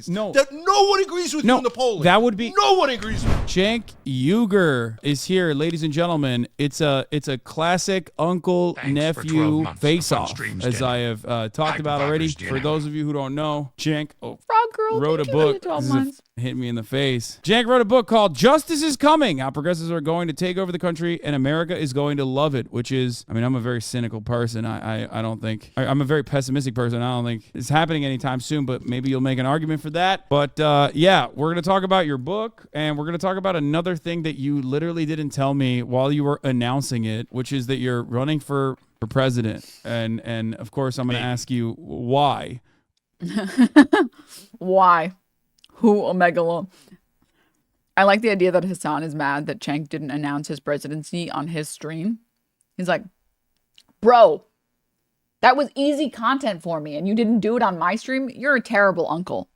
agrees. No. That no one agrees with you in the polling. That would be... No one agrees with you. Cenk Uygur is here, ladies and gentlemen. It's a classic uncle-nephew face-off, as I have talked about already. For those of you who don't know, Cenk wrote a book. Hit me in the face. Cenk wrote a book called Justice is Coming, How Progressives Are Going to Take Over the Country and America is Going to Love It, which is, I mean, I'm a very cynical person. I don't think, I'm a very pessimistic person. I don't think it's happening anytime soon, but maybe you'll make an argument for that. But yeah, we're going to talk about your book, and we're going to talk about another thing that you literally didn't tell me while you were announcing it, which is that you're running for president. And of course, I'm going to ask you why. Why? Who Omega? I like the idea that Hasan is mad that Cenk didn't announce his presidency on his stream. He's like, bro, that was easy content for me and you didn't do it on my stream? You're a terrible uncle.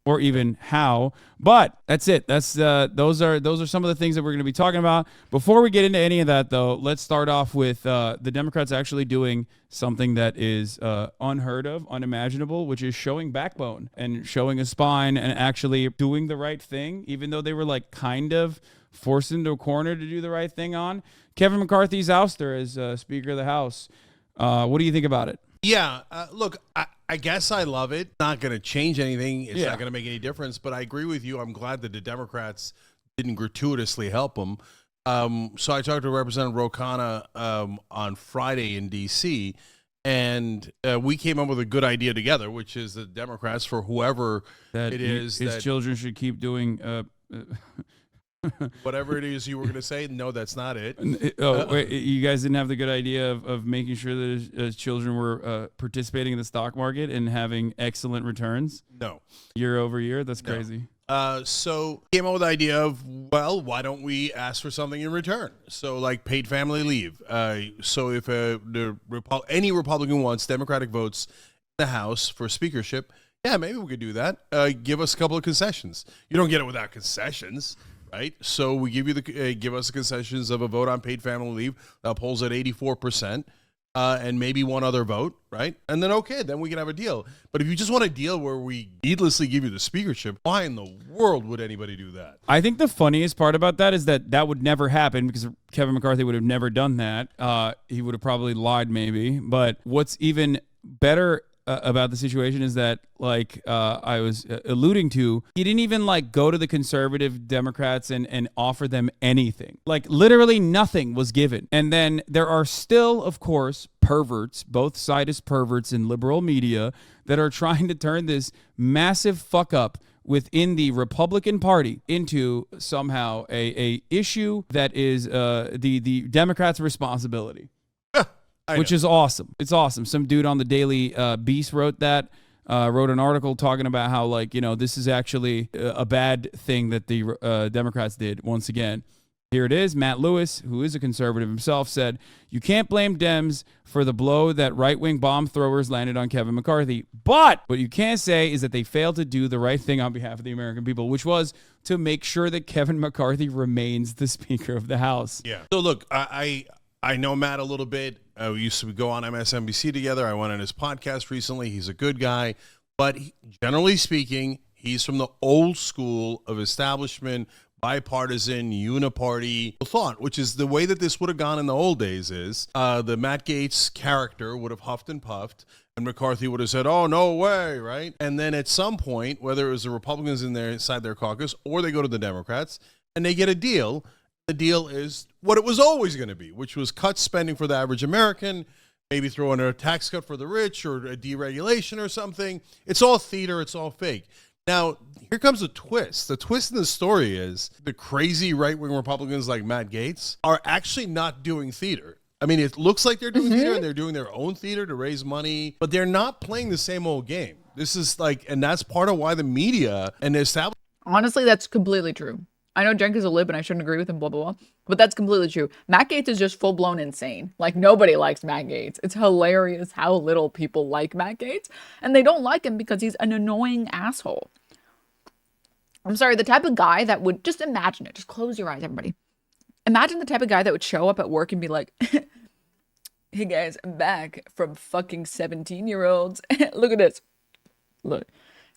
Or even how, but that's it. That's those are some of the things that we're going to be talking about. Before we get into any of that, though, let's start off with the Democrats actually doing something that is unheard of, unimaginable, which is showing backbone and showing a spine and actually doing the right thing, even though they were like kind of forced into a corner to do the right thing on Kevin McCarthy's ouster as Speaker of the House. What do you think about it? Yeah, look, I guess I love it. Not going to change anything. It's not going to make any difference. But I agree with you. I'm glad that the Democrats didn't gratuitously help them. So I talked to Representative Rokana on Friday in D.C., and we came up with a good idea together, which is the Democrats, for whoever that it is, his children should keep doing... whatever it is you were going to say. No, that's not it. Wait, you guys didn't have the good idea of making sure that his children were participating in the stock market and having excellent returns? No. Year over year? That's crazy. So came up with the idea of, well, why don't we ask for something in return? So like paid family leave. So if any Republican wants Democratic votes in the House for speakership, yeah, maybe we could do that. Give us a couple of concessions. You don't get it without concessions. Right, so we give you give us the concessions of a vote on paid family leave that polls at 84%, and maybe one other vote, right? And then then we can have a deal. But if you just want a deal where we needlessly give you the speakership, why in the world would anybody do that? I think the funniest part about that is that would never happen because Kevin McCarthy would have never done that. He would have probably lied, maybe. But what's even better about the situation is that, like I was alluding to, he didn't even like go to the conservative Democrats and offer them anything. Like literally nothing was given. And then there are still, of course, perverts, both sides perverts in liberal media that are trying to turn this massive fuck up within the Republican Party into somehow a issue that is the Democrats' responsibility. Which is awesome. It's awesome. Some dude on the Daily Beast wrote an article talking about how, like, you know, this is actually a bad thing that the Democrats did once again. Here it is. Matt Lewis, who is a conservative himself, said, "You can't blame Dems for the blow that right-wing bomb throwers landed on Kevin McCarthy. But what you can't say is that they failed to do the right thing on behalf of the American people, which was to make sure that Kevin McCarthy remains the Speaker of the House." Yeah. So, look, I know Matt a little bit. We used to go on MSNBC together. I went on his podcast recently. He's a good guy. But generally speaking, he's from the old school of establishment, bipartisan, uniparty thought, which is the way that this would have gone in the old days is the Matt Gaetz character would have huffed and puffed, and McCarthy would have said, "Oh, no way," right? And then at some point, whether it was the Republicans inside their caucus or they go to the Democrats, and they get a deal, the deal is what it was always going to be, which was cut spending for the average American, maybe throw in a tax cut for the rich or a deregulation or something. It's all theater. It's all fake. Now, here comes the twist. The twist in the story is the crazy right-wing Republicans like Matt Gaetz are actually not doing theater. I mean, it looks like they're doing theater and they're doing their own theater to raise money, but they're not playing the same old game. This is like, and that's part of why the media and the establishment. Honestly, that's completely true. I know Cenk is a lib and I shouldn't agree with him, blah, blah, blah. But that's completely true. Matt Gaetz is just full-blown insane. Like, nobody likes Matt Gaetz. It's hilarious how little people like Matt Gaetz. And they don't like him because he's an annoying asshole. I'm sorry, the type of guy that would, just imagine it. Just close your eyes, everybody. Imagine the type of guy that would show up at work and be like, "Hey guys, I'm back from fucking 17-year-olds. Look at this. Look.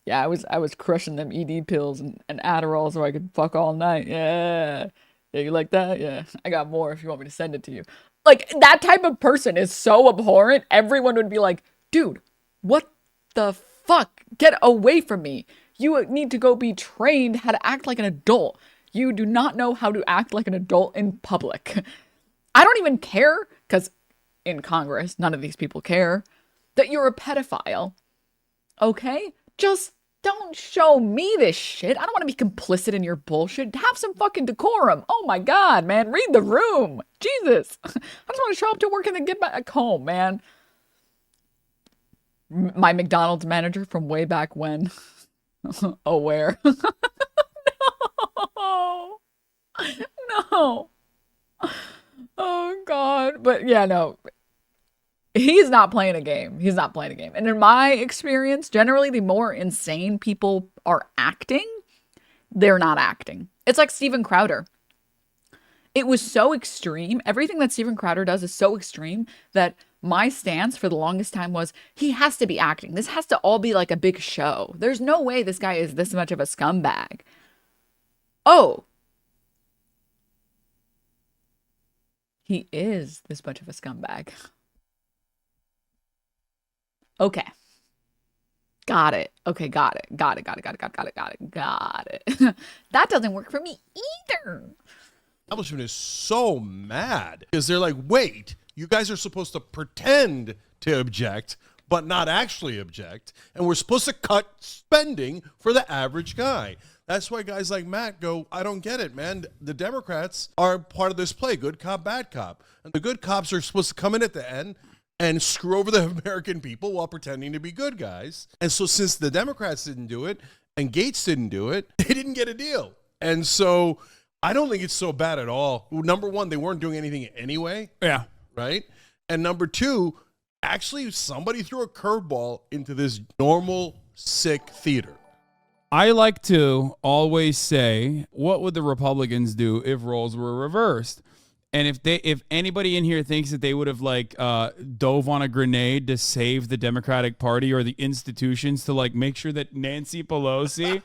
Yeah, I was crushing them ED pills and Adderall so I could fuck all night. Yeah. Yeah, you like that? Yeah. I got more if you want me to send it to you. Like, that type of person is so abhorrent. Everyone would be like, dude, what the fuck? Get away from me. You need to go be trained how to act like an adult. You do not know how to act like an adult in public. I don't even care, because in Congress, none of these people care, that you're a pedophile. Okay? Just don't show me this shit. I don't want to be complicit in your bullshit. Have some fucking decorum. Oh my God, man. Read the room. Jesus. I just want to show up to work and then get back home, man. My McDonald's manager from way back when. Aware. No. No. Oh God. But yeah, no. He's not playing a game. He's not playing a game. And in my experience, generally the more insane people are acting, they're not acting. It's like Steven Crowder. It was so extreme. Everything that Steven Crowder does is so extreme that my stance for the longest time was he has to be acting. This has to all be like a big show. There's no way this guy is this much of a scumbag. Oh. He is this much of a scumbag. Okay. Got it. Okay, got it. Got it. That doesn't work for me either. Establishment is so mad because they're like, wait, you guys are supposed to pretend to object, but not actually object. And we're supposed to cut spending for the average guy. That's why guys like Matt go, I don't get it, man. The Democrats are part of this play, good cop, bad cop. And the good cops are supposed to come in at the end and screw over the American people while pretending to be good guys. And so since the Democrats didn't do it and Gates didn't do it, they didn't get a deal. And so I don't think it's so bad at all. Number one, they weren't doing anything anyway. Yeah. Right? And number two, actually somebody threw a curveball into this normal, sick theater. I like to always say, what would the Republicans do if roles were reversed? And if anybody in here thinks that they would have like dove on a grenade to save the Democratic Party or the institutions to like make sure that Nancy Pelosi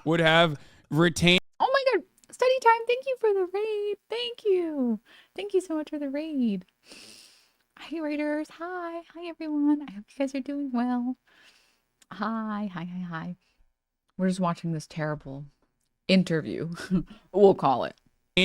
would have retained. Oh my God. Study time. Thank you for the raid. Thank you. Thank you so much for the raid. Hi, raiders. Hi. Hi, everyone. I hope you guys are doing well. Hi. We're just watching this terrible interview. We'll call it.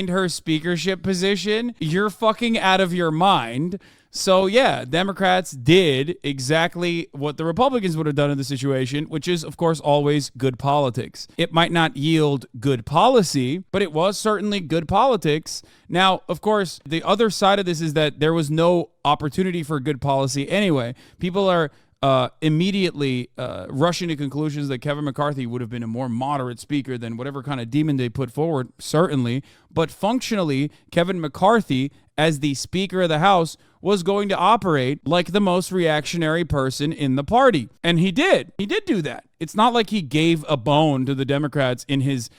Her speakership position, you're fucking out of your mind. So yeah, Democrats did exactly what the Republicans would have done in the situation, which is, of course, always good politics. It might not yield good policy, but it was certainly good politics. Now, of course, the other side of this is that there was no opportunity for good policy anyway. People are immediately rushing to conclusions that Kevin McCarthy would have been a more moderate speaker than whatever kind of demon they put forward, certainly. But functionally, Kevin McCarthy, as the Speaker of the House, was going to operate like the most reactionary person in the party. And he did. He did do that. It's not like he gave a bone to the Democrats in his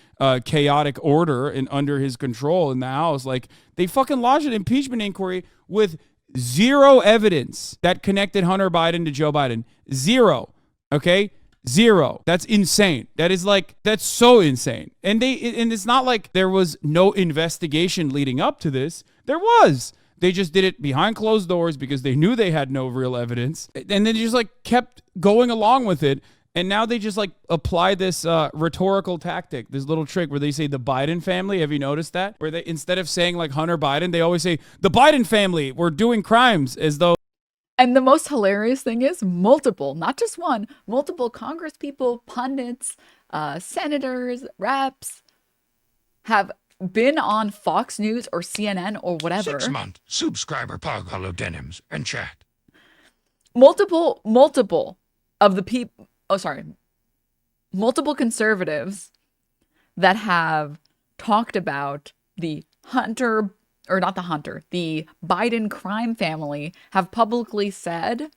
chaotic order and under his control in the House. Like, they fucking lodged an impeachment inquiry with zero evidence that connected Hunter Biden to Joe Biden. Zero. Okay? Zero. That's insane. That's so insane. And it's not like there was no investigation leading up to this. There was. They just did it behind closed doors because they knew they had no real evidence. And they just like kept going along with it. And now they just like apply this rhetorical tactic, this little trick where they say the Biden family. Have you noticed that? Where they, instead of saying like Hunter Biden, they always say the Biden family, we're doing crimes, as though. And the most hilarious thing is multiple, not just one, multiple Congress people, pundits, senators, reps have been on Fox News or CNN or whatever. 6-month subscriber pog hello Denims and chat. Multiple of the people. Oh, sorry. Multiple conservatives that have talked about the the Biden crime family have publicly said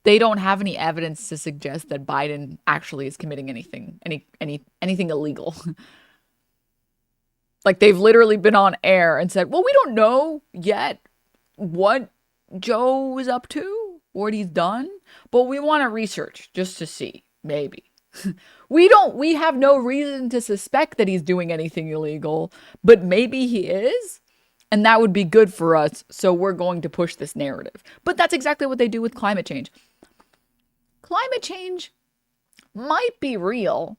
they don't have any evidence to suggest that Biden actually is committing anything illegal. Like, they've literally been on air and said, well, we don't know yet what Joe is up to, what he's done, but we want to research just to see. Maybe. We have no reason to suspect that he's doing anything illegal, but maybe he is, and that would be good for us, so we're going to push this narrative. But that's exactly what they do with climate change. Climate change might be real,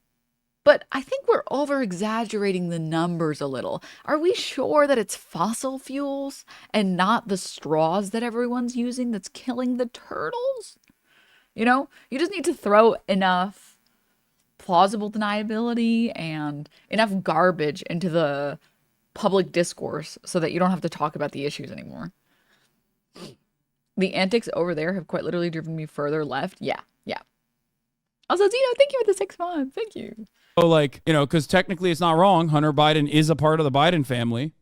but I think we're over-exaggerating the numbers a little. Are we sure that it's fossil fuels and not the straws that everyone's using that's killing the turtles? You know, you just need to throw enough plausible deniability and enough garbage into the public discourse so that you don't have to talk about the issues anymore. The antics over there have quite literally driven me further left. Yeah. Also, Zeno, thank you for the 6 months. Thank you. So, like, you know, because technically it's not wrong. Hunter Biden is a part of the Biden family.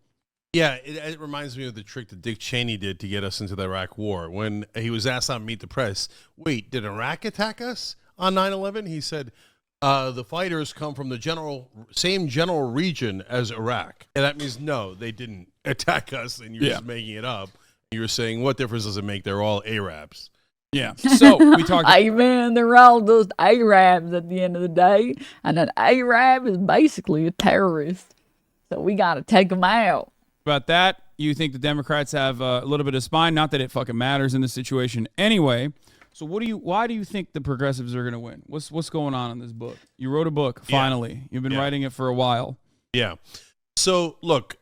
Yeah, it reminds me of the trick that Dick Cheney did to get us into the Iraq War. When he was asked on Meet the Press, wait, did Iraq attack us on 9/11? He said, the fighters come from the same general region as Iraq. And that means, no, they didn't attack us, and you're just making it up. You're saying, what difference does it make? They're all Arabs. Yeah. So we talked. Hey, man, they're all just Arabs at the end of the day. And an Arab is basically a terrorist. So we got to take them out. About that, you think the Democrats have a little bit of spine? Not that it fucking matters in this situation anyway. So why do you think the progressives are going to win? What's going on in this book? You wrote a book, finally. Yeah. You've been writing it for a while. Yeah. So, look,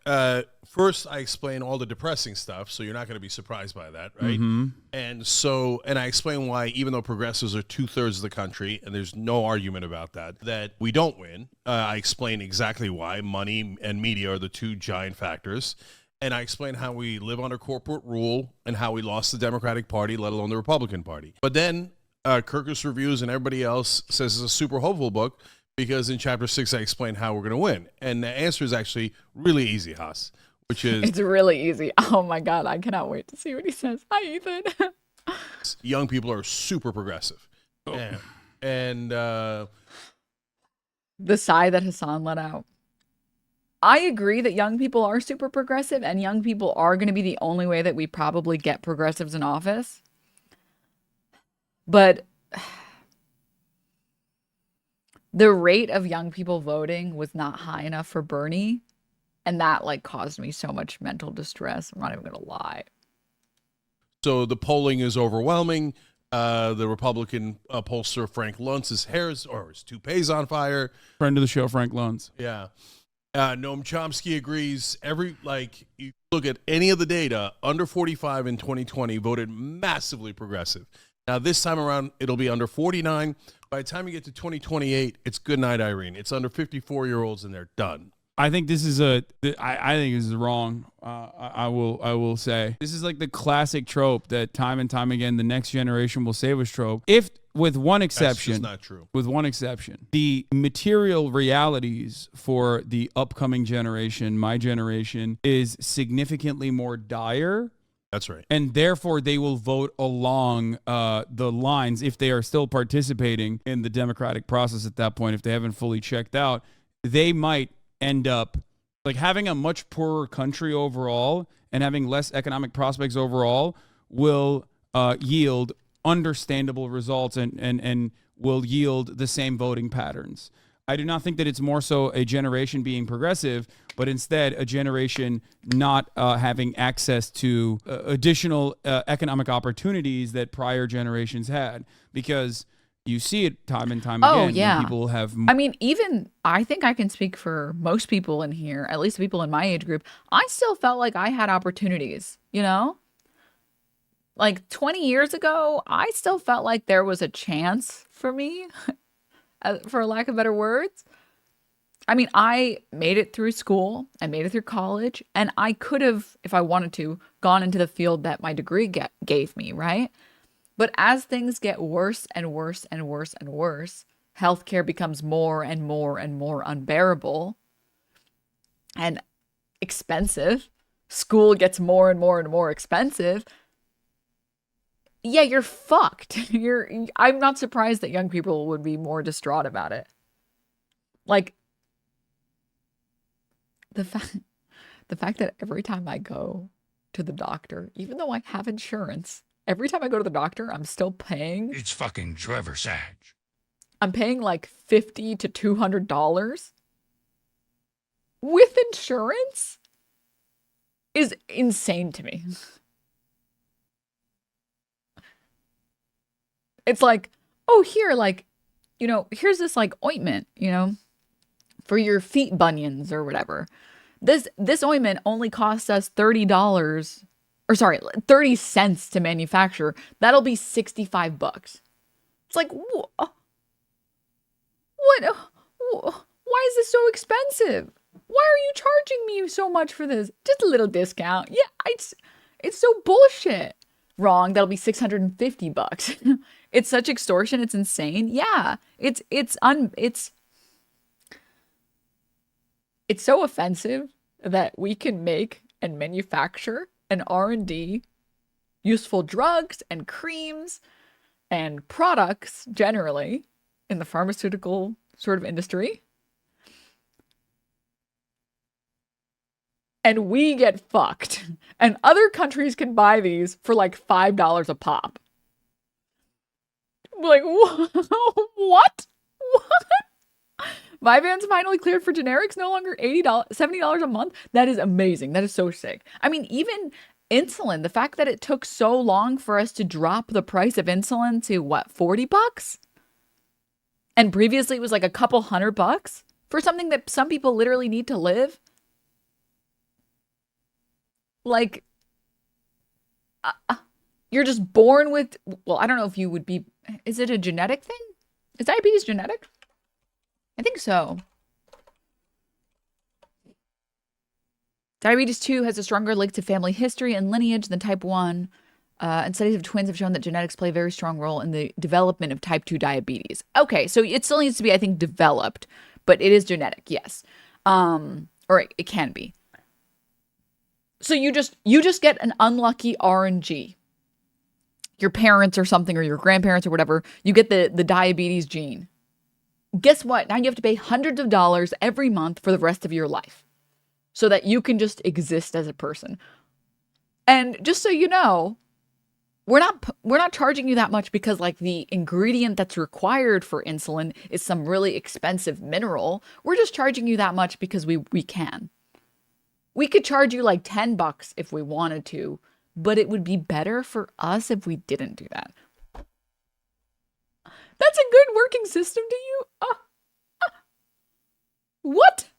first I explain all the depressing stuff, so you're not going to be surprised by that, right? Mm-hmm. And I explain why, even though progressives are 2/3 of the country, and there's no argument about that we don't win. I explain exactly why. Money and media are the two giant factors. And I explain how we live under corporate rule and how we lost the Democratic Party, let alone the Republican Party. But then Kirkus Reviews and everybody else says it's a super hopeful book, because in chapter 6, I explain how we're going to win. And the answer is actually really easy, Haas, which is... It's really easy. Oh, my God. I cannot wait to see what he says. Hi, Ethan. Young people are super progressive. Oh. And the sigh that Hasan let out. I agree that young people are super progressive, and young people are going to be the only way that we probably get progressives in office. But... the rate of young people voting was not high enough for Bernie, and that caused me so much mental distress. I'm not even gonna lie. So the polling is overwhelming. The Republican pollster Frank Luntz's his toupee's on fire. Friend of the show, Frank Luntz. Yeah. Noam Chomsky agrees. You look at any of the data, under 45 in 2020 voted massively progressive. Now, this time around, it'll be under 49. By the time you get to 2028, it's good night, Irene. It's under 54-year-olds, and they're done. I think this is I think this is wrong. I will say this is like the classic trope that time and time again the next generation will save us trope. If with one exception, that's just not true. With one exception, the material realities for the upcoming generation, my generation, is significantly more dire. That's right. And therefore, they will vote along the lines if they are still participating in the democratic process at that point. If they haven't fully checked out, they might end up having a much poorer country overall and having less economic prospects overall will yield understandable results and will yield the same voting patterns. I do not think that it's more so a generation being progressive, but instead a generation not having access to additional economic opportunities that prior generations had, because you see it time and time again. Oh, yeah. People have. I think I can speak for most people in here, at least the people in my age group. I still felt like I had opportunities, 20 years ago, I still felt like there was a chance for me. For lack of better words. I made it through school, I made it through college, and I could have, if I wanted to, gone into the field that my degree gave me, right? But as things get worse and worse and worse and worse, healthcare becomes more and more and more unbearable and expensive. School gets more and more and more expensive. Yeah, you're fucked. I'm not surprised that young people would be more distraught about it. The fact that every time I go to the doctor, even though I have insurance, every time I go to the doctor, I'm still paying. It's fucking Trevor Sage. I'm paying like $50 to $200 with insurance is insane to me. It's like, oh, here, like, you know, here's this like ointment, you know, for your feet bunions or whatever. This ointment only costs us $30, or sorry, 30 cents to manufacture. That'll be $65. It's like, what? Why is this so expensive? Why are you charging me so much for this? Just a little discount. Yeah, it's so bullshit. Wrong. That'll be $650. It's such extortion. It's insane. Yeah, it's so offensive that we can make and manufacture and R&D useful drugs and creams and products generally in the pharmaceutical sort of industry. And we get fucked. And other countries can buy these for like $5 a pop. Like, what? What? Vyvanse finally cleared for generics, no longer $80, $70 a month. That is amazing. That is so sick. I mean, even insulin, the fact that it took so long for us to drop the price of insulin to what, $40? And previously it was like a couple $100 for something that some people literally need to live. Like, you're just born with, well, I don't know if you would be, is it a genetic thing? Is diabetes genetic? I think so. Diabetes 2 has a stronger link to family history and lineage than type 1. And studies of twins have shown that genetics play a very strong role in the development of type 2 diabetes. Okay, so it still needs to be, I think, developed, but it is genetic, yes. Or it can be. So you just get an unlucky RNG. Your parents or something, or your grandparents or whatever, you get the diabetes gene. Guess what? Now you have to pay hundreds of dollars every month for the rest of your life so that you can just exist as a person. And just so you know, we're not charging you that much because like the ingredient that's required for insulin is some really expensive mineral. We're just charging you that much because we can. We could charge you like $10 if we wanted to, but it would be better for us if we didn't do that. That's a good working system to you? What?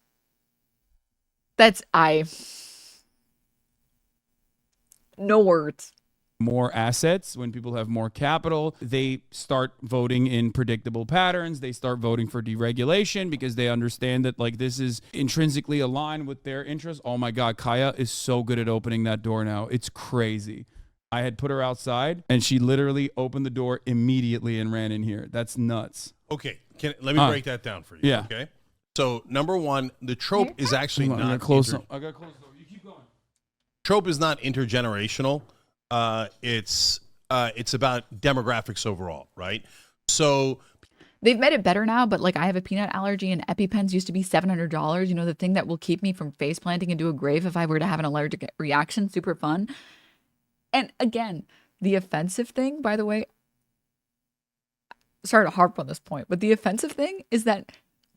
No words. More assets, when people have more capital, they start voting in predictable patterns. They start voting for deregulation because they understand that like this is intrinsically aligned with their interests. Oh my God, Kaya is so good at opening that door now. It's crazy. I had put her outside and she literally opened the door immediately and ran in here. That's nuts. Okay, let me break that down for you. Yeah. Okay. So number one, the trope is actually not. I got close the door. You keep going. Trope is not intergenerational. It's about demographics overall, right? So they've made it better now, but like I have a peanut allergy and EpiPens used to be $700. You know, the thing that will keep me from face planting into a grave if I were to have an allergic reaction. Super fun. And again, the offensive thing, by the way, sorry to harp on this point, but the offensive thing is that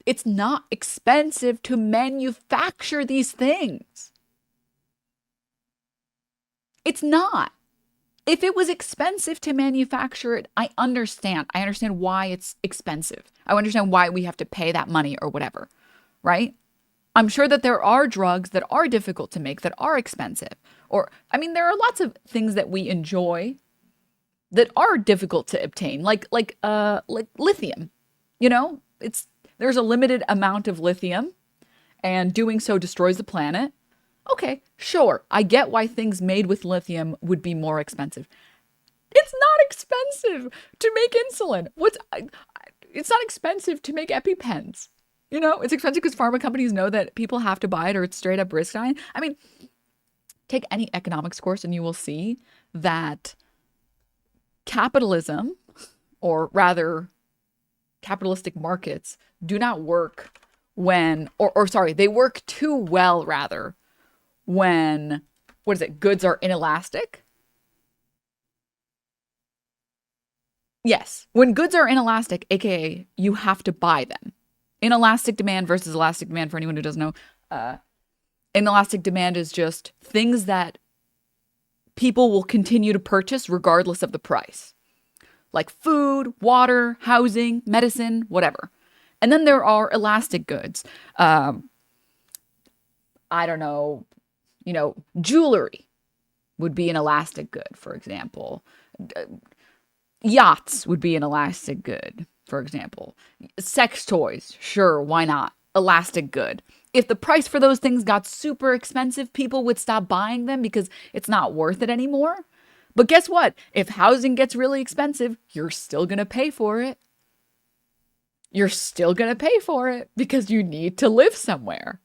it's not expensive to manufacture these things. It's not. If it was expensive to manufacture it, I understand. I understand why it's expensive. I understand why we have to pay that money or whatever, right? I'm sure that there are drugs that are difficult to make, that are expensive. Or, I mean, there are lots of things that we enjoy that are difficult to obtain, like lithium. You know, there's a limited amount of lithium, and doing so destroys the planet. Okay, sure. I get why things made with lithium would be more expensive. It's not expensive to make insulin. It's not expensive to make EpiPens. You know, it's expensive because pharma companies know that people have to buy it or it's straight up risk dying. I mean, take any economics course and you will see that capitalism, or rather capitalistic markets, do not work when, or sorry, they work too well rather when, goods are inelastic. Yes. When goods are inelastic, aka you have to buy them. Inelastic demand versus elastic demand, for anyone who doesn't know. Inelastic demand is just things that people will continue to purchase regardless of the price. Like food, water, housing, medicine, whatever. And then there are elastic goods. I don't know, jewelry would be an elastic good, for example. Yachts would be an elastic good, for example. Sex toys, sure, why not? Elastic good. If the price for those things got super expensive, people would stop buying them because it's not worth it anymore. But guess what? If housing gets really expensive, you're still going to pay for it. You're still going to pay for it because you need to live somewhere,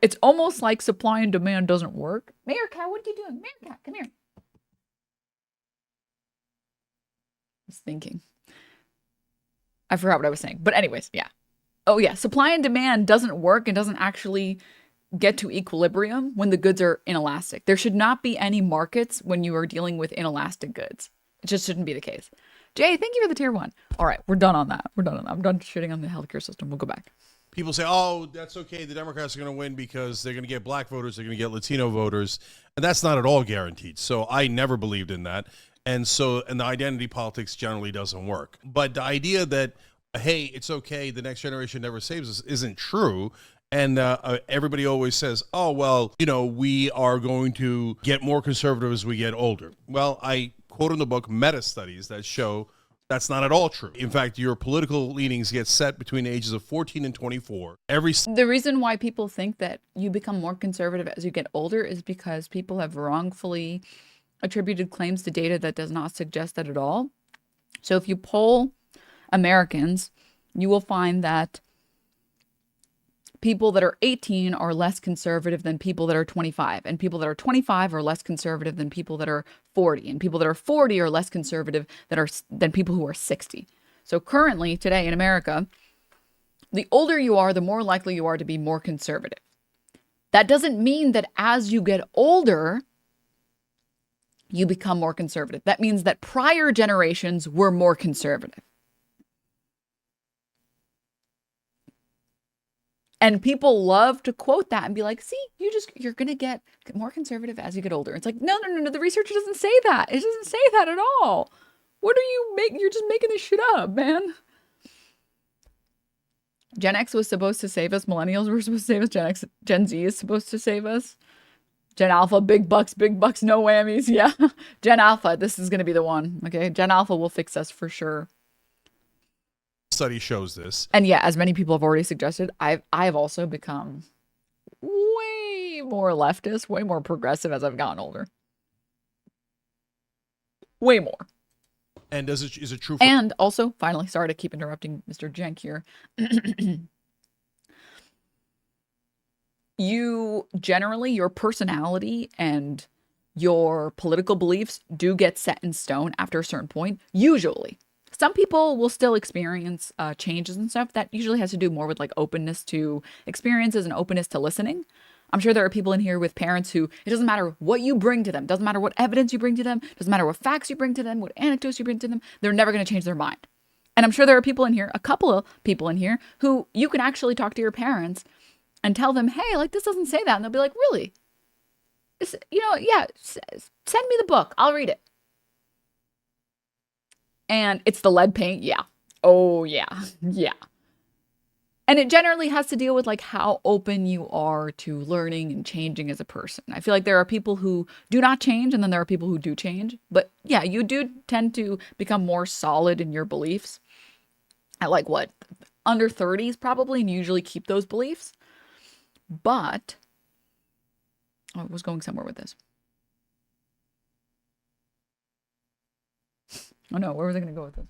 It's almost like supply and demand doesn't work. Meerkat, what are you doing? Meerkat, come here. I was thinking. I forgot what I was saying. But anyways, yeah. Oh, yeah. Supply and demand doesn't work and doesn't actually get to equilibrium when the goods are inelastic. There should not be any markets when you are dealing with inelastic goods. It just shouldn't be the case. Jay, thank you for the tier 1. All right, we're done on that. I'm done shitting on the healthcare system. We'll go back. People say, oh, that's okay. The Democrats are going to win because they're going to get black voters. They're going to get Latino voters. And that's not at all guaranteed. So I never believed in that. And the identity politics generally doesn't work. But the idea that, hey, it's okay, the next generation never saves us isn't true. And everybody always says, oh, well, we are going to get more conservative as we get older. Well, I quote in the book meta studies that show that's not at all true. In fact, your political leanings get set between the ages of 14 and 24. The reason why people think that you become more conservative as you get older is because people have wrongfully attributed claims to data that does not suggest that at all. So if you poll Americans, you will find that people that are 18 are less conservative than people that are 25. And people that are 25 are less conservative than people that are 40. And people that are 40 are less conservative than people who are 60. So currently, today in America, the older you are, the more likely you are to be more conservative. That doesn't mean that as you get older, you become more conservative. That means that prior generations were more conservative. And people love to quote that and be like, see, you're going to get more conservative as you get older. It's like, no. The research doesn't say that. It doesn't say that at all. What are you making? You're just making this shit up, man. Gen X was supposed to save us. Millennials were supposed to save us. Gen Z is supposed to save us. Gen Alpha, big bucks, no whammies. Yeah. Gen Alpha, this is going to be the one. Okay. Gen Alpha will fix us for sure. Study shows this. And yeah, as many people have already suggested, I've also become way more leftist, way more progressive as I've gotten older. Way more. And is it true? And also, finally, sorry to keep interrupting Mr. Jenk here. You generally, your personality and your political beliefs do get set in stone after a certain point, usually. Some people will still experience changes and stuff. That usually has to do more with like openness to experiences and openness to listening. I'm sure there are people in here with parents who, it doesn't matter what you bring to them, doesn't matter what evidence you bring to them, doesn't matter what facts you bring to them, what anecdotes you bring to them, they're never going to change their mind. And I'm sure there are people in here, a couple of people in here, who you can actually talk to your parents and tell them, hey, like this doesn't say that. And they'll be like, really? Yeah, send me the book. I'll read it. And it's the lead paint. Yeah. Oh, yeah. Yeah. And it generally has to deal with like how open you are to learning and changing as a person. I feel like there are people who do not change and then there are people who do change. But yeah, you do tend to become more solid in your beliefs at like what? Under 30s probably, and you usually keep those beliefs. But I was going somewhere with this. Oh no, where was I going to go with this?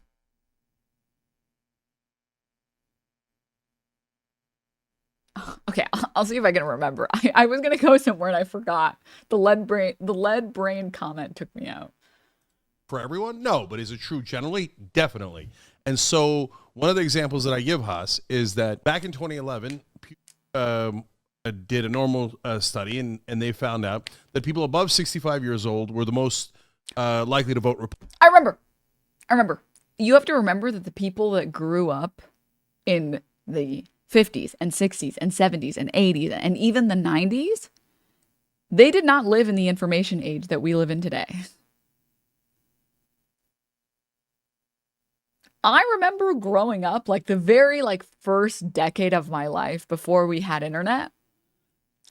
Okay, I'll see if I can remember. I was going to go somewhere and I forgot. The lead brain comment took me out. For everyone? No, but is it true generally? Definitely. And so one of the examples that I give, Haas, is that back in 2011, did a normal study, and they found out that people above 65 years old were the most likely to vote Republican. I remember. You have to remember that the people that grew up in the 50s and 60s and 70s and 80s and even the 90s, they did not live in the information age that we live in today. I remember growing up, like the very first decade of my life before we had internet.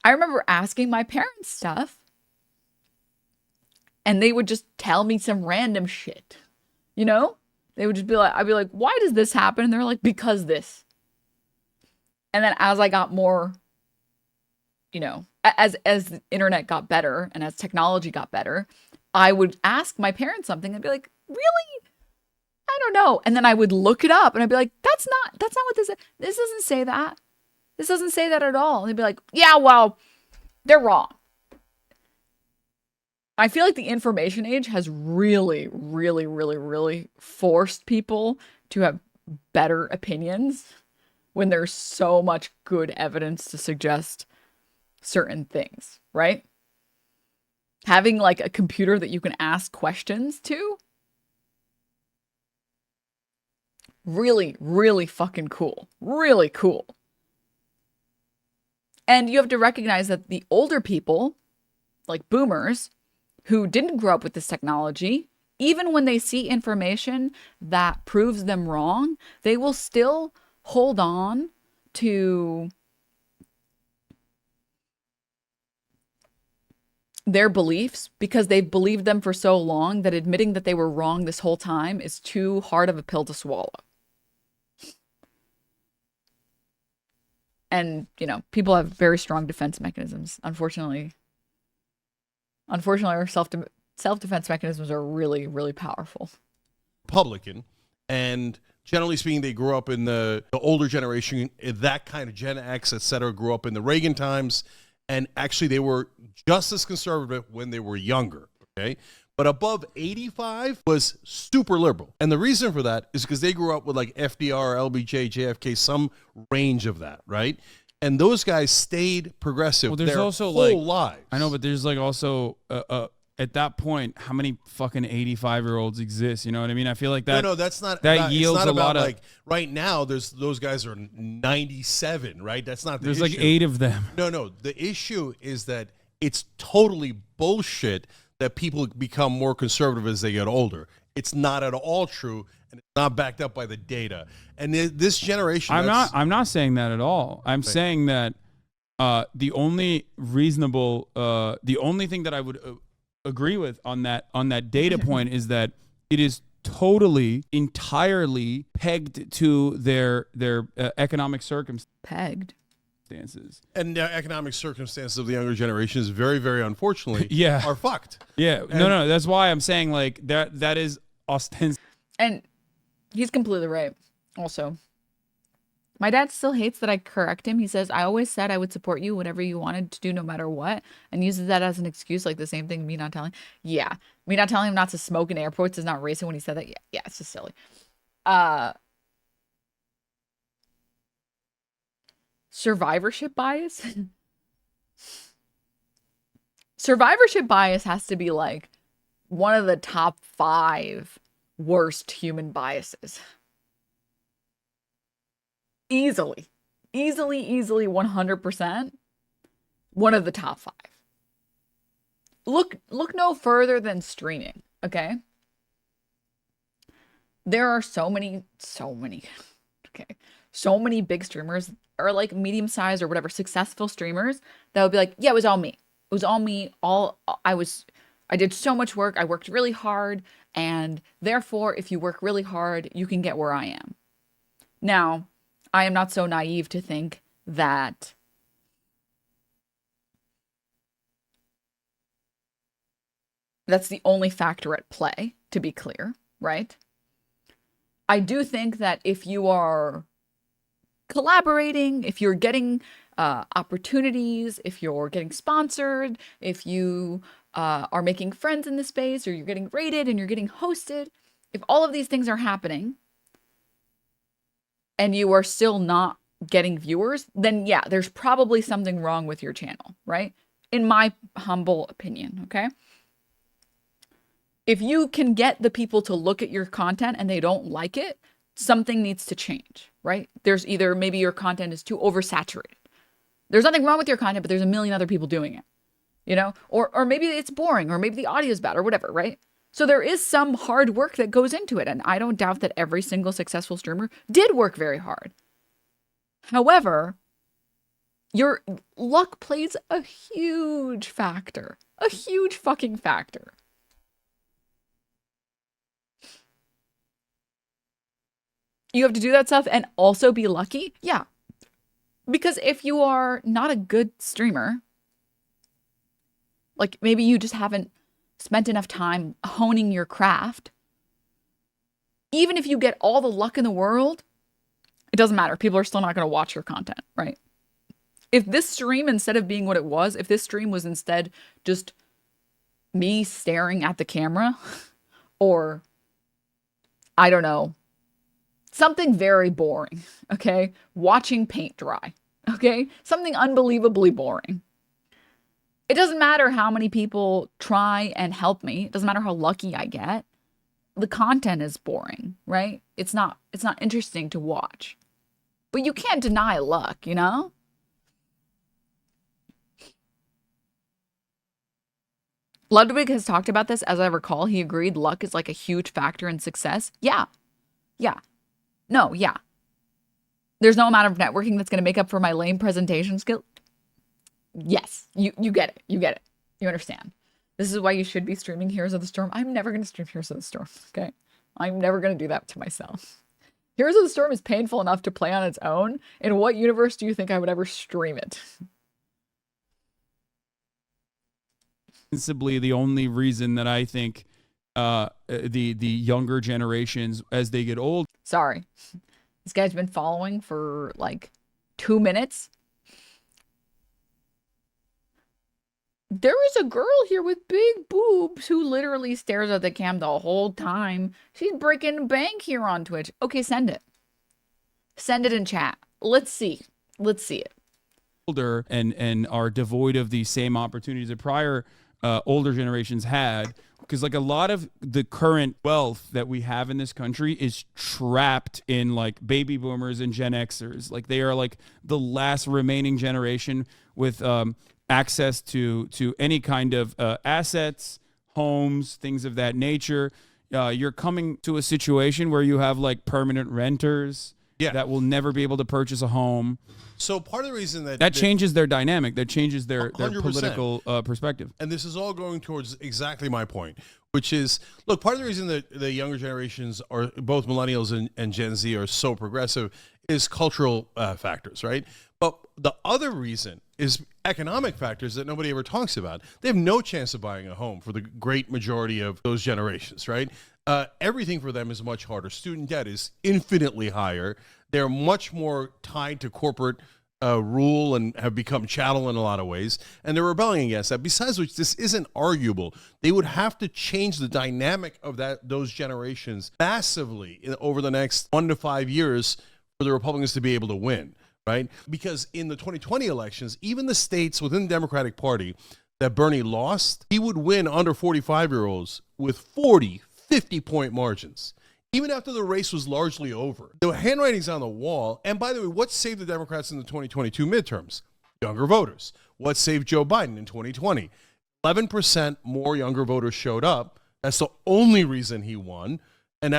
I remember asking my parents stuff, and they would just tell me some random shit. You know? They would just be like, I'd be like, why does this happen? And they're like, because this. And then as I got more, as the internet got better and as technology got better, I would ask my parents something and be like, really? I don't know. And then I would look it up and I'd be like, that's not what this is. This doesn't say that. This doesn't say that at all. And they'd be like, yeah, well, they're wrong. I feel like the information age has really, really, really, really forced people to have better opinions when there's so much good evidence to suggest certain things, right? Having like a computer that you can ask questions to, really, really fucking cool. Really cool. And you have to recognize that the older people, like boomers, who didn't grow up with this technology, even when they see information that proves them wrong, they will still hold on to their beliefs because they've believed them for so long that admitting that they were wrong this whole time is too hard of a pill to swallow. And, people have very strong defense mechanisms. Unfortunately, our self-defense mechanisms are really, really powerful. Republican, and generally speaking, they grew up in the older generation, that kind of Gen X, et cetera, grew up in the Reagan times, and actually they were just as conservative when they were younger, okay? But above 85 was super liberal. And the reason for that is because they grew up with like FDR, LBJ, JFK, some range of that, right? And those guys stayed progressive their whole lives. I know, but there's like also at that point, how many fucking 85-year-olds exist? You know what I mean? I feel like that. No, that's not. That yields it's not a about lot of. Like right now, those guys are 97, right? That's not the There's issue. like 8 of them. No. The issue is that it's totally bullshit that people become more conservative as they get older. It's not at all true, and it's not backed up by the data. And this generation, I'm not saying that at all. I'm saying that the only thing that I would agree with on that data point is that it is totally, entirely pegged to their economic circumstances. Pegged. And the economic circumstances of the younger generation is very, very unfortunately are fucked. Yeah. No. That's why I'm saying like that is ostensible. And he's completely right. Also, my dad still hates that I correct him. He says, I always said I would support you, whatever you wanted to do, no matter what, and uses that as an excuse, like the same thing me not telling. Yeah. Me not telling him not to smoke in airports is not racist when he said that. Yeah, it's just silly. Survivorship bias? Survivorship bias has to be like one of the top 5 worst human biases. Easily 100%. One of the top 5. Look no further than streaming, okay? There are so many big streamers, or like medium-sized or whatever, successful streamers that would be like, yeah, it was all me. It was all me. I did so much work. I worked really hard. And therefore, if you work really hard, you can get where I am. Now, I am not so naive to think that that's the only factor at play, to be clear, right? I do think that if you are collaborating, if you're getting opportunities, if you're getting sponsored, if you are making friends in the space, or you're getting rated and you're getting hosted, if all of these things are happening and you are still not getting viewers, then yeah, there's probably something wrong with your channel, right? In my humble opinion, okay? If you can get the people to look at your content and they don't like it, something needs to change, right? There's either maybe your content is too oversaturated. There's nothing wrong with your content, but there's a million other people doing it, you know? Or maybe it's boring, or maybe the audio is bad, or whatever, right? So there is some hard work that goes into it. And I don't doubt that every single successful streamer did work very hard. However, your luck plays a huge factor, a huge fucking factor. You have to do that stuff and also be lucky? Yeah. Because if you are not a good streamer, like maybe you just haven't spent enough time honing your craft, even if you get all the luck in the world, it doesn't matter. People are still not going to watch your content, right? If this stream, instead of being what it was, if this stream was instead just me staring at the camera, or I don't know, something very boring, okay? Watching paint dry, okay? Something unbelievably boring. It doesn't matter how many people try and help me. It doesn't matter how lucky I get. The content is boring, right? It's not interesting to watch. But you can't deny luck, you know? Ludwig has talked about this. As I recall, he agreed luck is like a huge factor in success. Yeah. Yeah. No, yeah. There's no amount of networking that's going to make up for my lame presentation skill. Yes, you get it. You get it. You understand. This is why you should be streaming Heroes of the Storm. I'm never going to stream Heroes of the Storm, okay? I'm never going to do that to myself. Heroes of the Storm is painful enough to play on its own. In what universe do you think I would ever stream it? Principally, the only reason that I think the younger generations, as they get old. Sorry. This guy's been following for like 2 minutes. There is a girl here with big boobs who literally stares at the cam the whole time. She's breaking bank here on Twitch. Okay, send it. Send it in chat. Let's see. Let's see it. Older and are devoid of the same opportunities that prior older generations had, because like a lot of the current wealth that we have in this country is trapped in like baby boomers and Gen Xers. Like they are like the last remaining generation with access to any kind of assets, homes, things of that nature. You're coming to a situation where you have like permanent renters that will never be able to purchase a home. So part of the reason that changes their dynamic, that changes their political perspective. And this is all going towards exactly my point, which is, look, part of the reason that the younger generations, or both millennials and Gen Z, are so progressive is cultural factors, right? But the other reason is economic factors that nobody ever talks about. They have no chance of buying a home for the great majority of those generations, right? Everything for them is much harder. Student debt is infinitely higher. They're much more tied to corporate rule and have become chattel in a lot of ways. And they're rebelling against that. Besides which, this isn't arguable. They would have to change the dynamic of those generations massively over the next 1 to 5 years for the Republicans to be able to win, right? Because in the 2020 elections, even the states within the Democratic Party that Bernie lost, he would win under 45-year-olds with 40, 50-point margins, even after the race was largely over. The handwriting's on the wall. And by the way, what saved the Democrats in the 2022 midterms? Younger voters. What saved Joe Biden in 2020? 11% more younger voters showed up. That's the only reason he won. And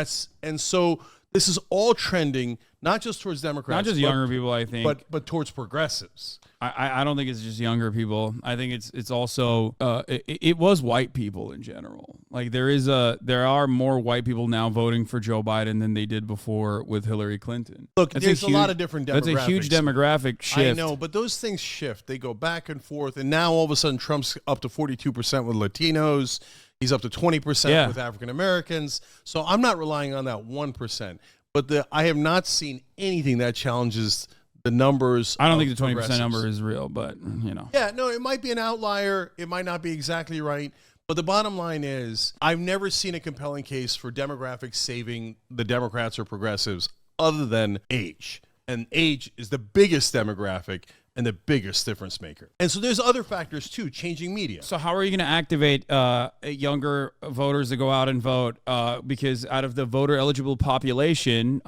so this is all trending, not just towards Democrats. Not just younger people, I think. But towards progressives. I don't think it's just younger people. I think it's also it was white people in general. Like there are more white people now voting for Joe Biden than they did before with Hillary Clinton. Look, there's a lot of different demographics. That's a huge demographic shift. I know, but those things shift. They go back and forth, and now all of a sudden Trump's up to 42% with Latinos. He's up to 20% with African Americans. So I'm not relying on that 1%. But I have not seen anything that challenges the numbers. I don't think the 20% number is real, but you know. Yeah, no, it might be an outlier. It might not be exactly right. But the bottom line is, I've never seen a compelling case for demographics saving the Democrats or progressives other than age. And age is the biggest demographic and the biggest difference maker. And so there's other factors too, changing media. So how are you going to activate younger voters to go out and vote? Because out of the voter eligible population,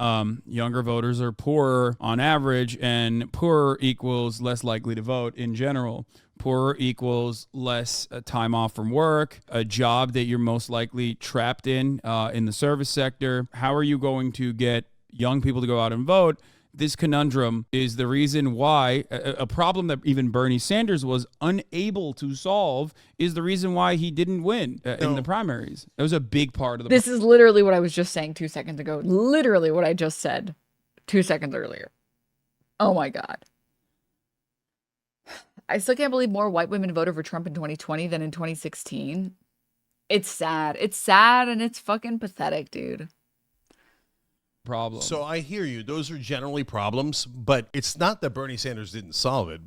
younger voters are poorer on average, and poorer equals less likely to vote in general. Poorer equals less time off from work, a job that you're most likely trapped in the service sector. How are you going to get young people to go out and vote? This conundrum is the reason why a problem that even Bernie Sanders was unable to solve is the reason why he didn't win in the primaries. That was a big part of the. This is literally what I was just saying 2 seconds ago. Literally what I just said 2 seconds earlier. Oh my God. I still can't believe more white women voted for Trump in 2020 than in 2016. It's sad. It's sad and it's fucking pathetic, dude. Problem. So I hear you. Those are generally problems, but it's not that Bernie Sanders didn't solve it.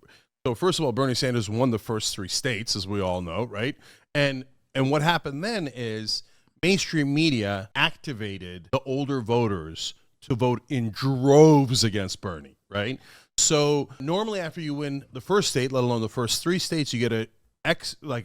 So first of all, Bernie Sanders won the first 3 states, as we all know, right? And what happened then is mainstream media activated the older voters to vote in droves against Bernie, right? So normally after you win the first state, let alone the first 3 states, you get a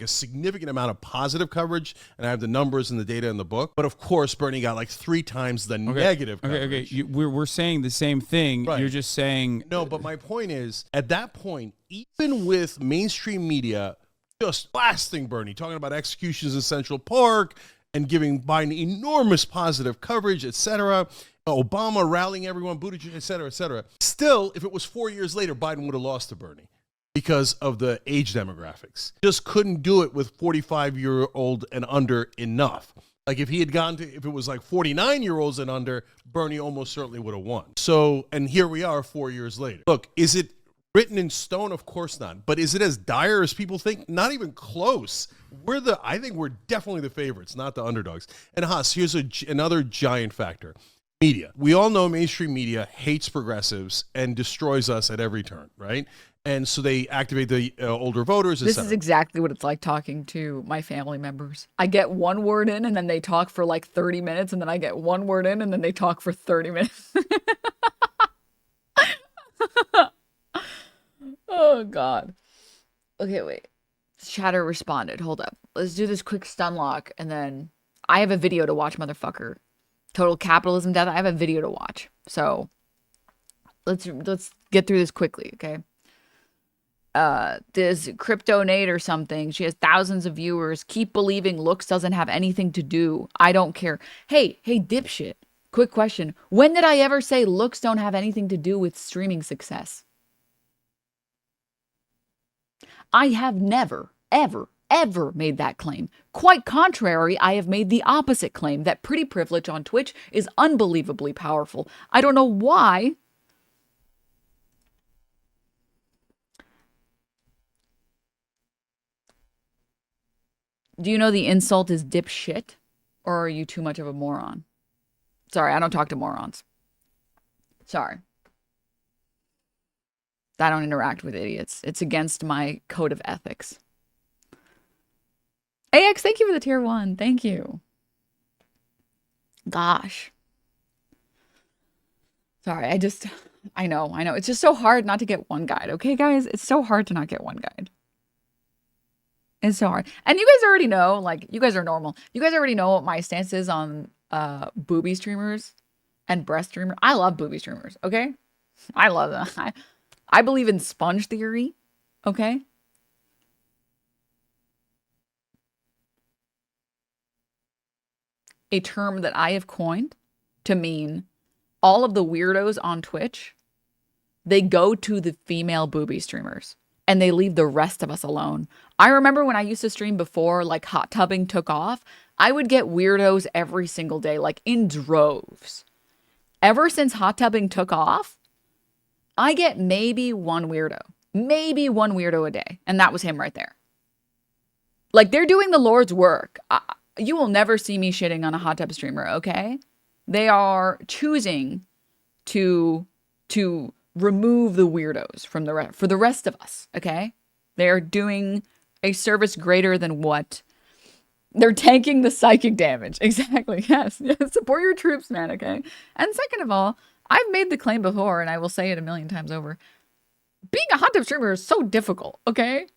significant amount of positive coverage, and I have the numbers and the data in the book. But of course, Bernie got like 3 times the negative coverage. Okay. We're saying the same thing. Right. You're just saying no. But my point is, at that point, even with mainstream media just blasting Bernie, talking about executions in Central Park and giving Biden enormous positive coverage, etc., Obama rallying everyone, Buttigieg, etc., still, if it was 4 years later, Biden would have lost to Bernie, because of the age demographics. Just couldn't do it with 45-year-old and under enough. Like if it was like 49-year-olds and under, Bernie almost certainly would have won. So, and here we are 4 years later. Look, is it written in stone? Of course not. But is it as dire as people think? Not even close. I think we're definitely the favorites, not the underdogs. And Haas, here's another giant factor. Media. We all know mainstream media hates progressives and destroys us at every turn, right? And so they activate the older voters. This is exactly what it's like talking to my family members. I get one word in and then they talk for like 30 minutes, and then I get one word in and then they talk for 30 minutes. Oh, God. Okay, wait. Chatter responded. Hold up. Let's do this quick stun lock, and then I have a video to watch, motherfucker. Total capitalism death. I have a video to watch. So let's get through this quickly, okay? This Crypto Nate or something. She has thousands of viewers. Keep believing looks doesn't have anything to do. I don't care. Hey, dipshit. Quick question. When did I ever say looks don't have anything to do with streaming success? I have never, ever made that claim. Quite contrary, I have made the opposite claim that pretty privilege on Twitch is unbelievably powerful. I don't know why. Do you know the insult is dipshit? Or are you too much of a moron? Sorry, I don't talk to morons. Sorry. I don't interact with idiots. It's against my code of ethics. AX, thank you for the tier 1. Thank you. Gosh. Sorry, I know. It's just so hard not to get one guide. Okay, guys? It's so hard to not get one guide. It's so hard. And you guys already know, like, you guys are normal. You guys already know what my stance is on booby streamers and breast streamers. I love booby streamers, okay? I love them. I believe in sponge theory, okay? A term that I have coined to mean all of the weirdos on Twitch, they go to the female booby streamers and they leave the rest of us alone. I remember when I used to stream before, like, hot tubbing took off, I would get weirdos every single day, like in droves. Ever since hot tubbing took off, I get maybe one weirdo a day. And that was him right there. Like, they're doing the Lord's work. You will never see me shitting on a hot tub streamer, okay? They are choosing to remove the weirdos from for the rest of us, okay? They are doing a service greater than what? They're tanking the psychic damage. Exactly, yes. Support your troops, man, okay? And second of all, I've made the claim before, and I will say it a million times over. Being a hot tub streamer is so difficult, okay?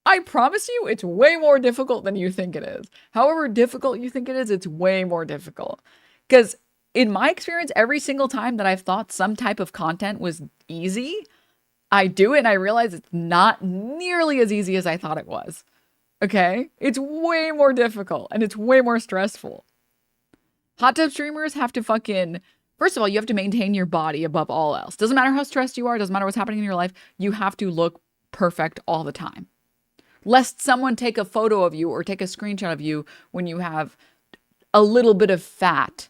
I promise you, it's way more difficult than you think it is. However difficult you think it is, it's way more difficult. Because in my experience, every single time that I've thought some type of content was easy, I do it and I realize it's not nearly as easy as I thought it was. Okay? It's way more difficult and it's way more stressful. Hot tub streamers have to fucking... First of all, you have to maintain your body above all else. Doesn't matter how stressed you are, doesn't matter what's happening in your life, you have to look perfect all the time. Lest someone take a photo of you or take a screenshot of you when you have a little bit of fat.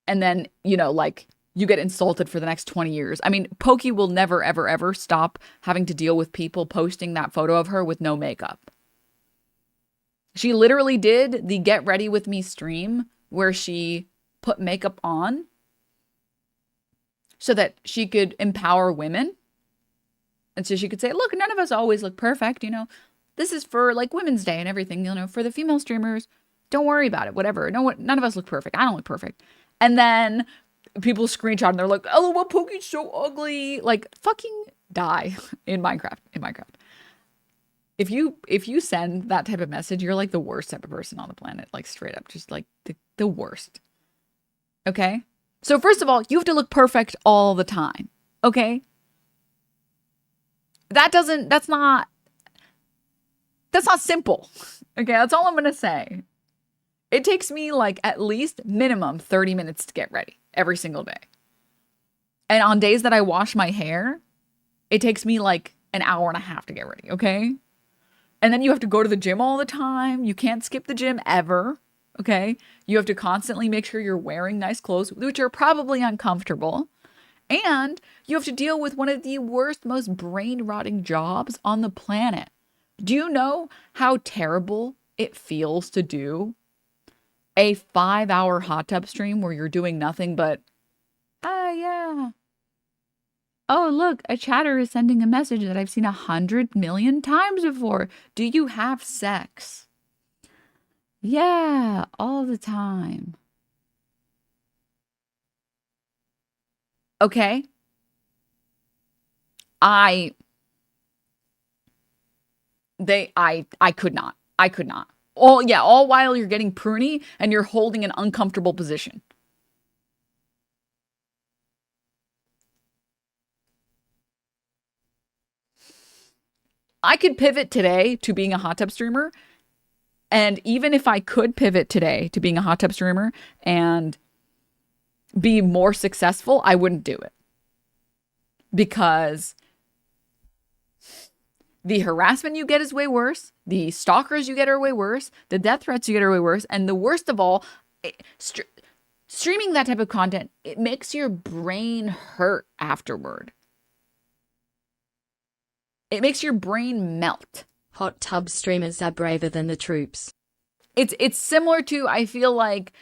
And then, you know, like, you get insulted for the next 20 years. I mean, Pokey will never, ever, ever stop having to deal with people posting that photo of her with no makeup. She literally did the Get Ready With Me stream where she put makeup on so that she could empower women. And so she could say, look, none of us always look perfect, you know. This is for, like, Women's Day and everything, you know, for the female streamers. Don't worry about it, whatever. No, none of us look perfect. I don't look perfect. And then people screenshot and they're like, oh, well, Pokey's so ugly. Like, fucking die in Minecraft. If you send that type of message, you're like the worst type of person on the planet. Like, straight up. Just like the worst. Okay? So first of all, you have to look perfect all the time. Okay? That's not simple. Okay, that's all I'm gonna say. It takes me like at least minimum 30 minutes to get ready every single day. And on days that I wash my hair, it takes me like an hour and a half to get ready, okay? And then you have to go to the gym all the time. You can't skip the gym ever, okay? You have to constantly make sure you're wearing nice clothes, which are probably uncomfortable. And you have to deal with one of the worst, most brain-rotting jobs on the planet. Do you know how terrible it feels to do a 5-hour hot tub stream where you're doing nothing but, yeah. Oh, look, a chatter is sending a message that I've seen 100 million times before. Do you have sex? Yeah, all the time. Okay. I could not. All while you're getting pruny and you're holding an uncomfortable position. I could pivot today to being a hot tub streamer. And even if I could pivot today to being a hot tub streamer and be more successful, I wouldn't do it. Because the harassment you get is way worse. The stalkers you get are way worse. The death threats you get are way worse. And the worst of all, streaming that type of content, it makes your brain hurt afterward. It makes your brain melt. Hot tub streamers are braver than the troops. It's similar to, I feel like,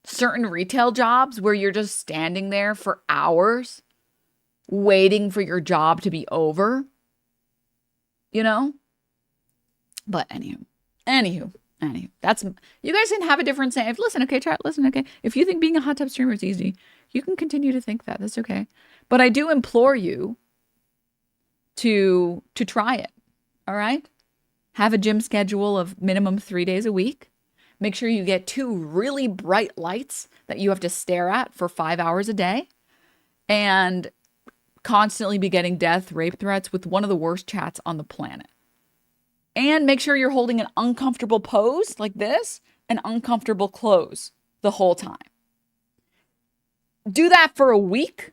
certain retail jobs where you're just standing there for hours waiting for your job to be over. You know? But anywho, that's, you guys can have a different say. Listen, okay, chat, listen, okay. If you think being a hot tub streamer is easy, you can continue to think that. That's okay. But I do implore you to try it. All right? Have a gym schedule of minimum 3 days a week. Make sure you get 2 really bright lights that you have to stare at for 5 hours a day. And constantly be getting death, rape threats with one of the worst chats on the planet. And make sure you're holding an uncomfortable pose like this, and uncomfortable clothes the whole time. Do that for a week,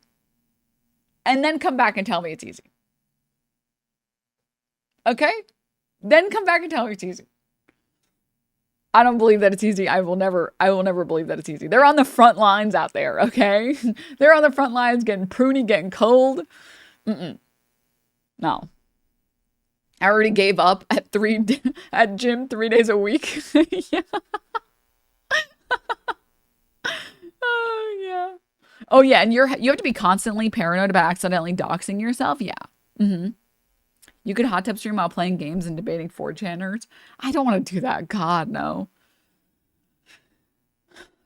and then come back and tell me it's easy. Okay? Then come back and tell me it's easy. I don't believe that it's easy. I will never believe that it's easy. They're on the front lines out there, okay? They're on the front lines getting pruny, getting cold. No. I already gave up at gym 3 days a week. Yeah. Oh, yeah. Oh, yeah, and you have to be constantly paranoid about accidentally doxing yourself. Yeah. You could hot tub stream while playing games and debating 4chaners. I don't want to do that. God, no.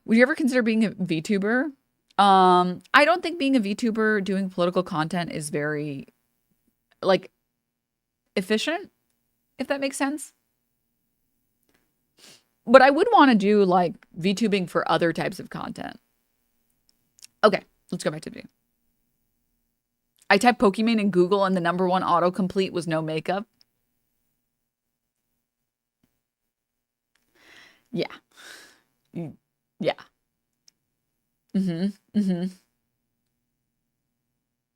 Would you ever consider being a VTuber? I don't think being a VTuber doing political content is very like efficient, if that makes sense. But I would want to do like VTubing for other types of content. Okay, let's go back to the video. I typed Pokemon in Google and the #1 autocomplete was no makeup. Yeah. Yeah.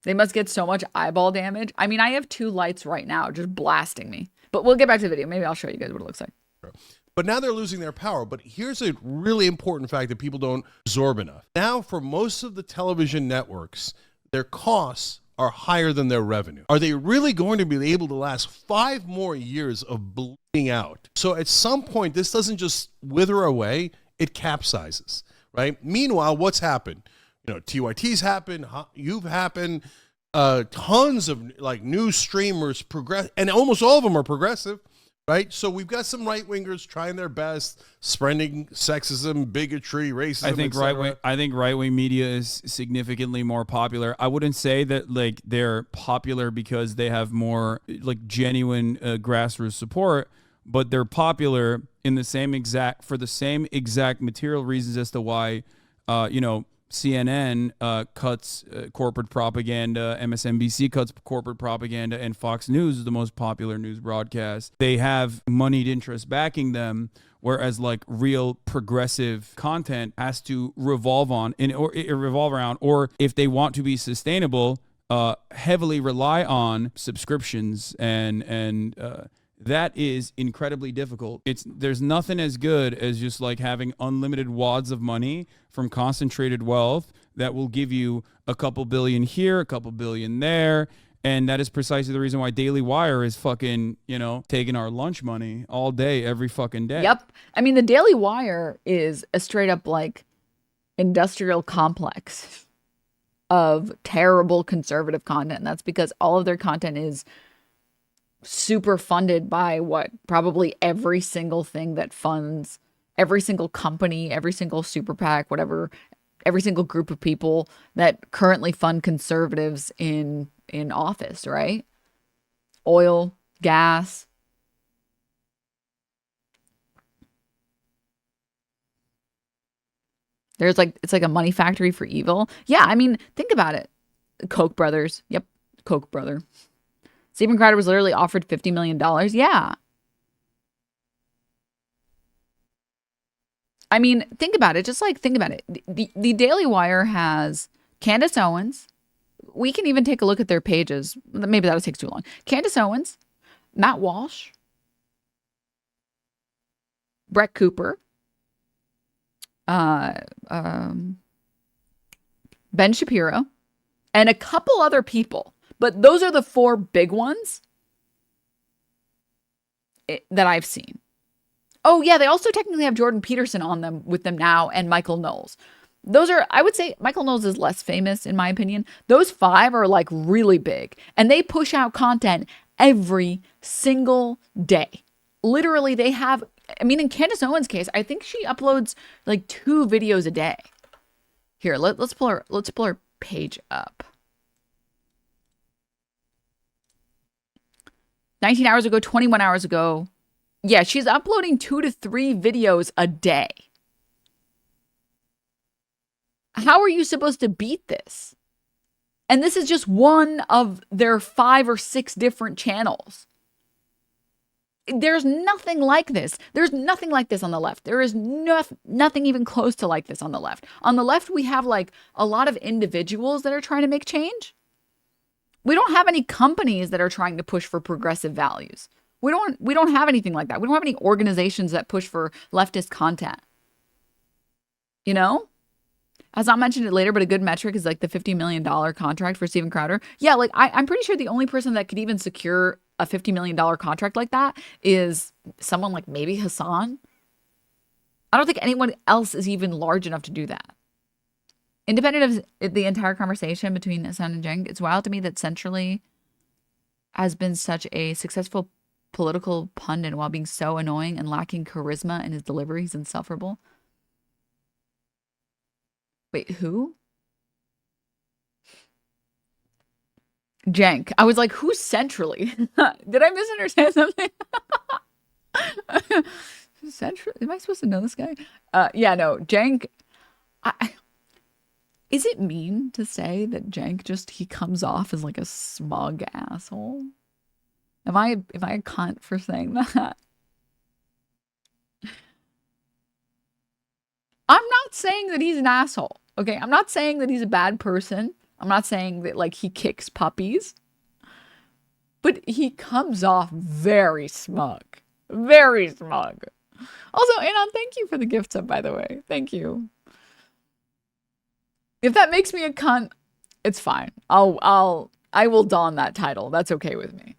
They must get so much eyeball damage. I mean, I have 2 lights right now just blasting me. But we'll get back to the video. Maybe I'll show you guys what it looks like. But now they're losing their power. But here's a really important fact that people don't absorb enough. Now, for most of the television networks, their costs are higher than their revenue. Are they really going to be able to last 5 more years of bleeding out? So at some point, this doesn't just wither away, it capsizes, right? Meanwhile, what's happened? You know, TYT's happened, you've happened, tons of like new streamers progress, and almost all of them are progressive, right? So we've got some right-wingers trying their best, spreading sexism, bigotry, racism. I think right-wing media is significantly more popular. I wouldn't say that like they're popular because they have more like genuine grassroots support, but they're popular in the same exact material reasons as to why CNN cuts corporate propaganda, MSNBC cuts corporate propaganda, and Fox News is the most popular news broadcast. They have moneyed interests backing them, whereas like real progressive content has to revolve around, or if they want to be sustainable, heavily rely on subscriptions and that is incredibly difficult. There's nothing as good as just like having unlimited wads of money from concentrated wealth that will give you a couple billion here, a couple billion there. And that is precisely the reason why Daily Wire is fucking, taking our lunch money all day, every fucking day. Yep. I mean, the Daily Wire is a straight up like industrial complex of terrible conservative content. And that's because all of their content is super funded by probably every single thing that funds every single company, every single super PAC, whatever, every single group of people that currently fund conservatives in office, right? Oil, gas. It's like a money factory for evil. Yeah, I mean, think about it. Koch brothers. Yep, Koch brother. Steven Crowder was literally offered $50 million. Yeah. I mean, think about it. Just like think about it. The Daily Wire has Candace Owens. We can even take a look at their pages. Maybe that'll take too long. Candace Owens, Matt Walsh, Brett Cooper, Ben Shapiro, and a couple other people. But those are the 4 big ones that I've seen. Oh, yeah, they also technically have Jordan Peterson on them with them now and Michael Knowles. Those are, I would say, Michael Knowles is less famous in my opinion. Those 5 are like really big. And they push out content every single day. Literally, they have, I mean, in Candace Owens' case, I think she uploads like 2 videos a day. Here, let's pull her page up. 19 hours ago, 21 hours ago. Yeah, she's uploading 2 to 3 videos a day. How are you supposed to beat this? And this is just one of their 5 or 6 different channels. There's nothing like this. There's nothing like this on the left. There is nothing even close to like this on the left. On the left, we have like a lot of individuals that are trying to make change. We don't have any companies that are trying to push for progressive values. We don't have anything like that. We don't have any organizations that push for leftist content. As I mentioned it later, but a good metric is like the $50 million contract for Steven Crowder. Yeah, like I'm pretty sure the only person that could even secure a $50 million contract like that is someone like maybe HASAN. I don't think anyone else is even large enough to do that. Independent of the entire conversation between HASAN and CENK, it's wild to me that Centrally has been such a successful political pundit while being so annoying and lacking charisma in his delivery. He's insufferable. Wait, who? Cenk. I was like, who's centrally? Did I misunderstand something? Central? Am I supposed to know this guy? Yeah, no. Cenk. Is it mean to say that Cenk he comes off as like a smug asshole? Am I a cunt for saying that? I'm not saying that he's an asshole. Okay, I'm not saying that he's a bad person. I'm not saying that like he kicks puppies. But he comes off very smug. Very smug. Also, Anon, thank you for the gift sub, by the way. Thank you. If that makes me a cunt, it's fine. I will don that title. That's okay with me.